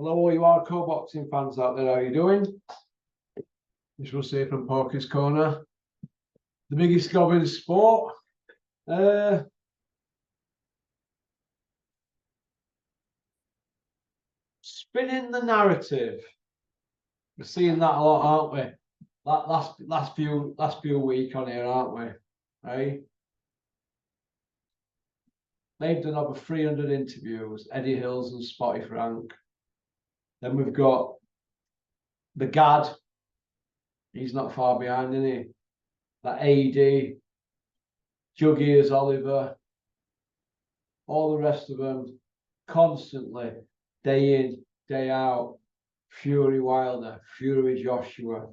Hello, all you hardcore boxing fans out there. How are you doing? This was here from Porky's Corner, the biggest gob in sport. Spinning the narrative. We're seeing that a lot, aren't we? Last few week on here, aren't we? Right? They've done over 300 interviews. Eddie Hills and Spotty Frank. Then we've got the Gad. He's not far behind, is he? That AD, Juggy as Oliver, all the rest of them, constantly, day in, day out. Fury Wilder, Fury Joshua,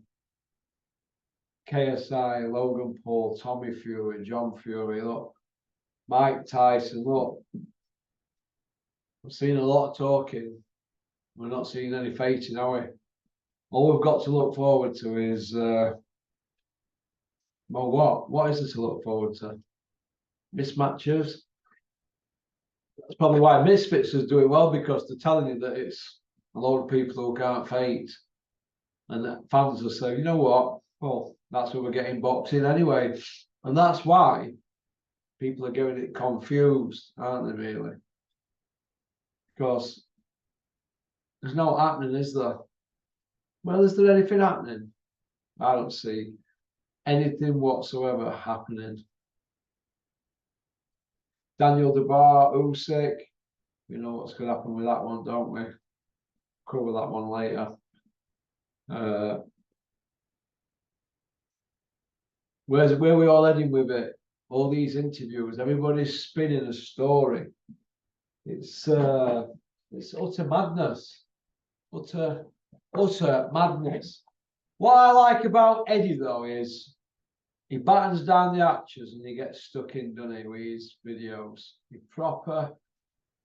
KSI, Logan Paul, Tommy Fury, John Fury, look, Mike Tyson, look. I've seen a lot of talking. We're not seeing any fighting, are we? All we've got to look forward to is, well, what is there to look forward to? Mismatches. That's probably why Misfits is doing well, because they're telling you that it's a lot of people who can't fight. And that fans will say, you know what? Well, that's where we're getting boxing anyway. And that's why people are getting it confused, aren't they, really? Because there's no happening, is there? Well, is there anything happening? I don't see anything whatsoever happening. Daniel Dubois, Usyk, we know what's going to happen with that one, don't we? Cover that one later. Where are we all heading with it? All these interviews, everybody's spinning a story. It's utter madness. Utter madness. What I like about Eddie, though, is he battens down the hatches and he gets stuck in, doesn't he, with his videos. He proper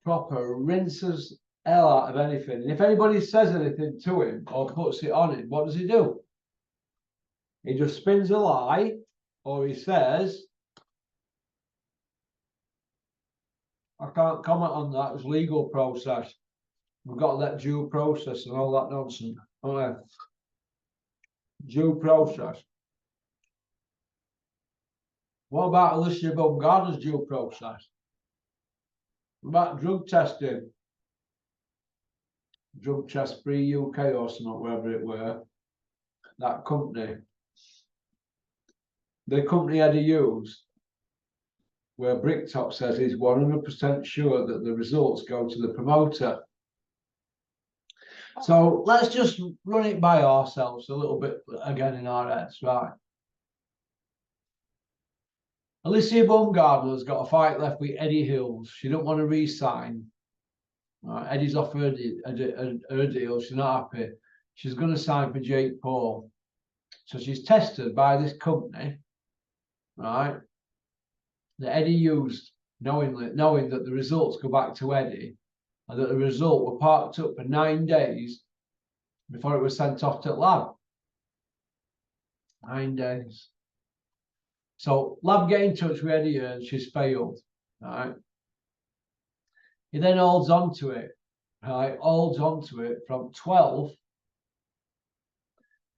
rinses hell out of anything. And if anybody says anything to him or puts it on him, what does he do? He just spins a lie, or he says, I can't comment on that, it's legal process. We've got that due process and all that nonsense. Okay. Due process. What about Alicia Baumgartner's due process? What about drug testing? Drug Test Free UK or something, wherever it were. That company. The company Eddie used, where Bricktop says he's 100% sure that the results go to the promoter. So let's just run it by ourselves a little bit again in our heads, right? Alicia Baumgartner's got a fight left with Eddie Hills. She don't want to re-sign. Eddie's offered her deal. She's not happy. She's going to sign for Jake Paul. So she's tested by this company, right? That Eddie used, knowing that the results go back to Eddie, and that the result were parked up for 9 days before it was sent off to the lab. 9 days. So lab get in touch with Eddie and she's failed. Right. He then holds on to it. Right, holds on to it from 12th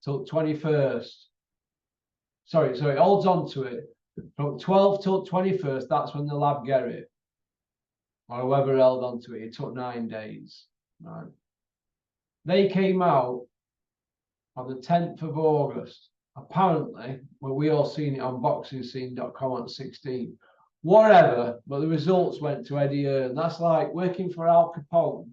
till 21st. Sorry, holds on to it from 12th till 21st. That's when the lab get it. Or whoever held on to it. It took 9 days. Right. They came out on the 10th of August. Apparently, well, we all seen it on boxingscene.com on 16. Whatever, but the results went to Eddie Hearn. That's like working for Al Capone.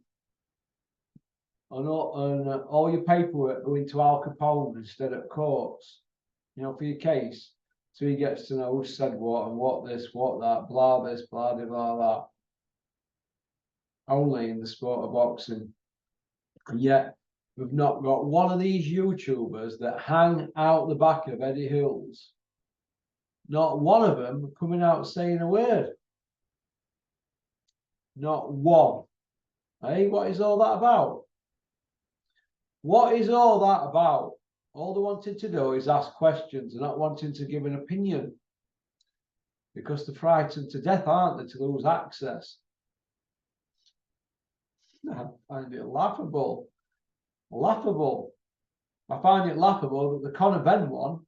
And all your paperwork going to Al Capone instead of courts, you know, for your case. So he gets to know who said what and what this, what that, blah this, blah, blah, blah. Only in the sport of boxing. And yet, we've not got one of these YouTubers that hang out the back of Eddie Hills. Not one of them coming out saying a word. Not one. Hey, what is all that about? What is all that about? All they wanted to do is ask questions. They're not wanting to give an opinion. Because they're frightened to death, aren't they, to lose access? I find it laughable. Laughable. I find it laughable that the Conor Benn one,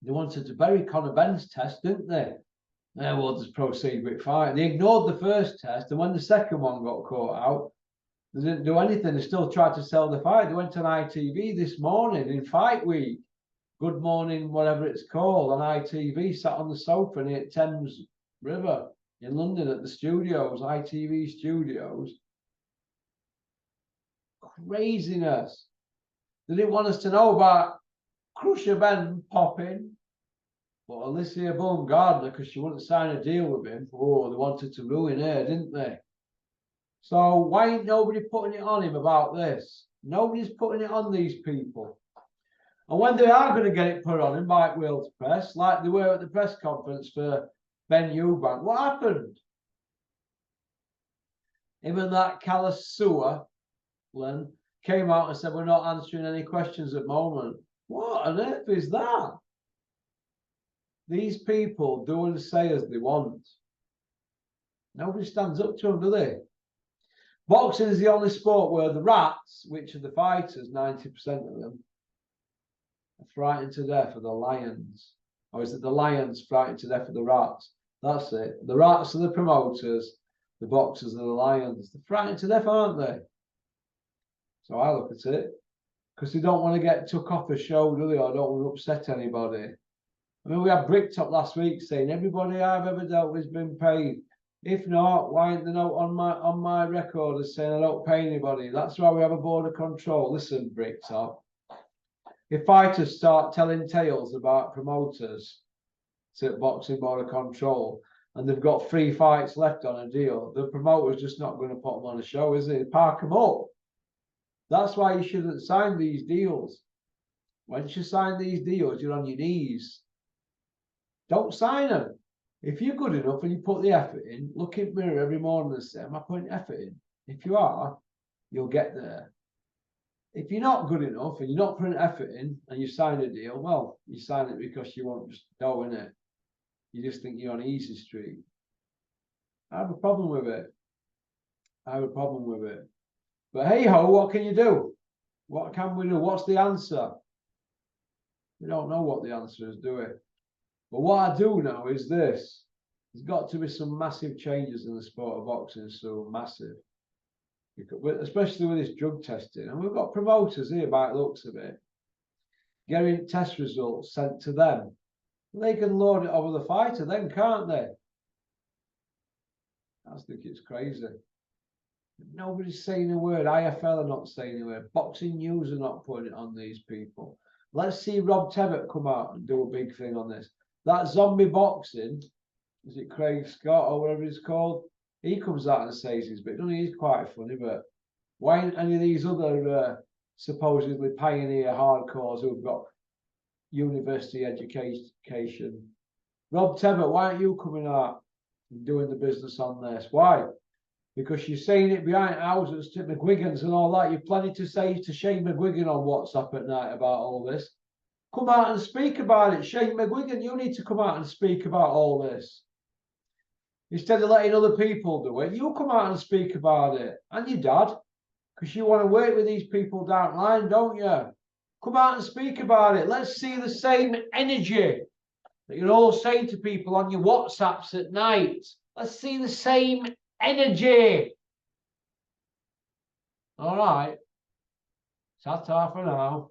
they wanted to bury Conor Benn's test, didn't they? Yeah, we'll just proceed with fight. They ignored the first test, and when the second one got caught out, they didn't do anything. They still tried to sell the fight. They went on ITV this morning in Fight Week. Good Morning, whatever it's called, on ITV, sat on the sofa near Thames River in London at the studios, ITV studios. Craziness. They didn't want us to know about Crusher Ben popping, but Alicia Baumgardner, because she wouldn't sign a deal with him, oh, they wanted to ruin her, didn't they? So why ain't nobody putting it on him about this? Nobody's putting it on these people. And when they are going to get it put on him by Wales Press, like they were at the press conference for Ben Eubank, what happened? Even that Callus Sutherland came out and said, we're not answering any questions at the moment. What on earth is that? These people do and say as they want. Nobody stands up to them, do they? Boxing is the only sport where the rats, which are the fighters, 90% of them, are frightened to death of the lions. Or is it the lions frightened to death of the rats? That's it. The rats are the promoters, the boxers are the lions. They're frightened to death, aren't they? So I look at it. Because they don't want to get took off a show, do they? Or don't want to upset anybody. I mean, we had Bricktop last week saying everybody I've ever dealt with has been paid. If not, why ain't the note on my record as saying I don't pay anybody? That's why we have a board of control. Listen, Bricktop. If fighters start telling tales about promoters to boxing board of control and they've got 3 fights left on a deal, the promoter's just not going to put them on a show, is he? Park them up. That's why you shouldn't sign these deals. Once you sign these deals, you're on your knees. Don't sign them. If you're good enough and you put the effort in, look in the mirror every morning and say, am I putting effort in? If you are, you'll get there. If you're not good enough and you're not putting effort in and you sign a deal, well, you sign it because you want just dough in it. You just think you're on easy street. I have a problem with it. I have a problem with it. But hey ho, what can you do? What can we do? What's the answer? We don't know what the answer is, do we? But what I do know is this. There's got to be some massive changes in the sport of boxing, so massive. Because, especially with this drug testing. And we've got promoters here, by the looks of it, getting test results sent to them. They can load it over the fighter then, can't they? I think it's crazy. Nobody's saying a word. IFL are not saying a word. Boxing News are not putting it on these people. Let's see Rob Tebbett come out and do a big thing on this. That zombie boxing, is it Craig Scott or whatever he's called? He comes out and says his bit. He's quite funny, but why ain't any of these other supposedly pioneer hardcores who've got university education? Rob Tebbett, why aren't you coming out and doing the business on this? Why? Because you're saying it behind houses to McGuigan's and all that. You're planning to say to Shane McGuigan on WhatsApp at night about all this. Come out and speak about it. Shane McGuigan, you need to come out and speak about all this. Instead of letting other people do it, you come out and speak about it. And your dad, because you want to work with these people down the line, don't you? Come out and speak about it. Let's see the same energy that you're all saying to people on your WhatsApps at night. Let's see the same energy. All right. Ta-ta for now.